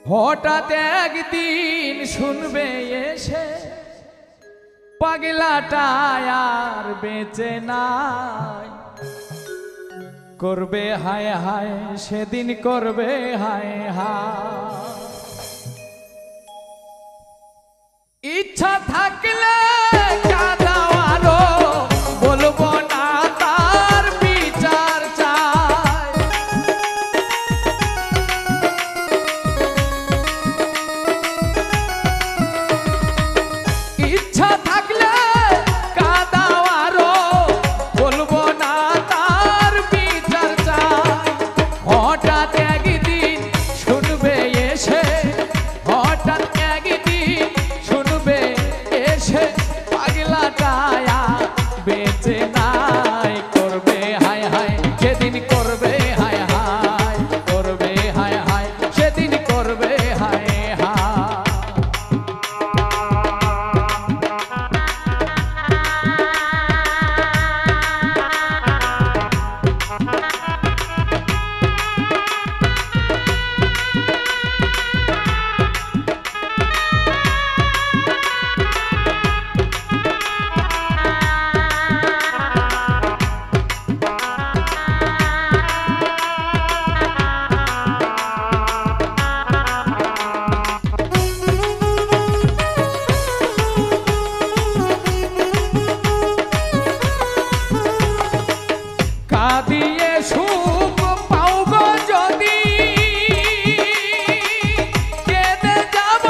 হঠাৎ একদিন শুনবে এসে পাগলাটা আর বেঁচে নাই, করবে হায় হায় সেদিন করবে হায় হায়। ইচ্ছা থাকলে কাঁদাও আরো, বলবো না তার বিচার চাই। ইচ্ছা থাকলে কাঁদাও আরো, বলবো না তার বিচার চাই। হঠাৎ একদিন শুনবে এসে, হঠাৎ একদিন শুনবে এসে পাগলাটা বেঁচে নাই, করবে হায় হায় সেদিন করবে হায় হায়, করবে হায় হায় সেদিন করবে হায় হায়। কাঁদিয়ে সুখ পাও গো যদি, কেঁদে যাব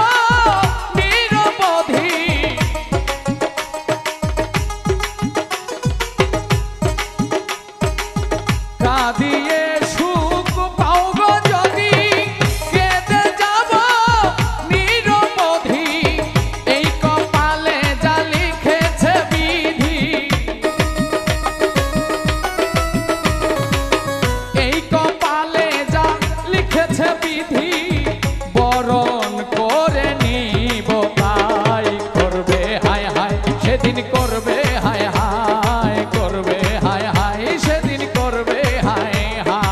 নিরবধি। কাঁদিয়ে সুখ পাও গো যদি, কেঁদে যাব নিরবধি। এই কপালে যা লিখেছে বিধি, লিখেছে বিধি, বরণ করে নিব তাই, করবে হায় হায় সেদিন করবে হায় হায়, করবে হায় হায় সেদিন করবে হায় হায়।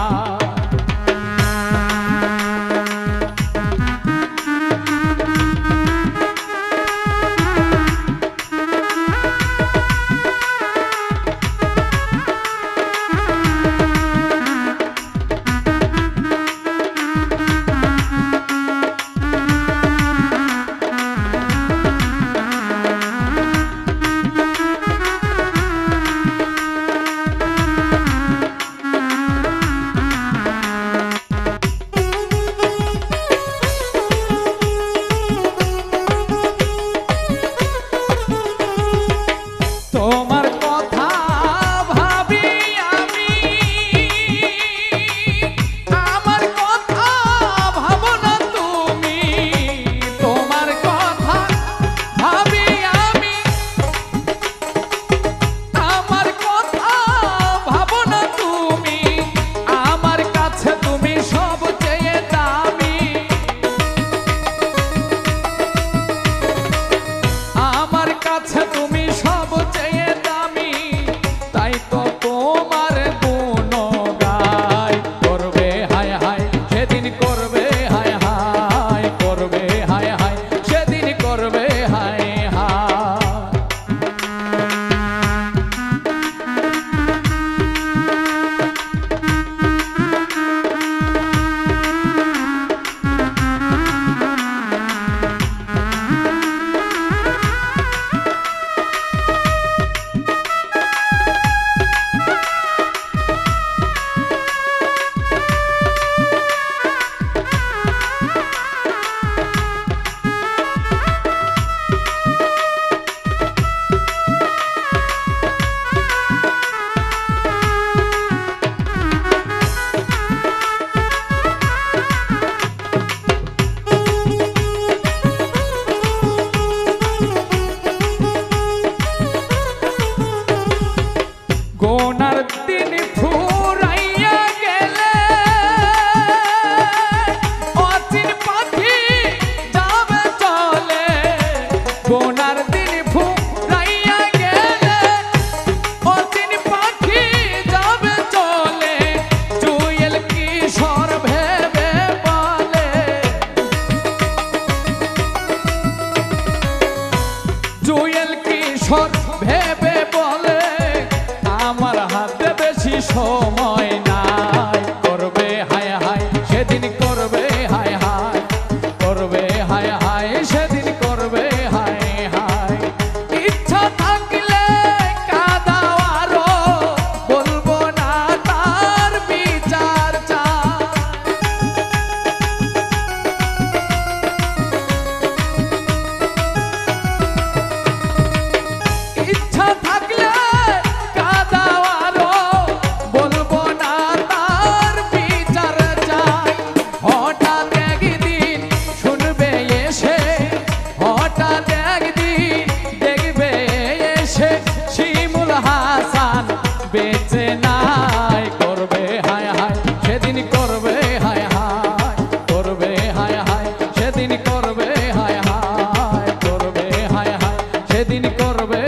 ঈশ্বর ভেবে বলে আমার হাতে বেশি সময় নাই, করবে হায় হায় সেদিন করবে হায় হায়, করবে হায় হায় সেদিন করবে হায় হায়। ইচ্ছা থাকলে কাঁদাও আরো, বলবো না তার বিচার চাই। ইচ্ছা থাকলে কাঁদাও আরো, বলবো না তার বিচার চাই। হঠাৎ একদিন শুনবে এসে, হঠাৎ একদিন দেখবে এসে শিমুল হাসান বেঁচে নাই, করবে হায় হায় সেদিন করবে হায় হায়, করবে হায় হায় সেদিন করবে হায় হায়, করবে হায় হায় সেদিন করবে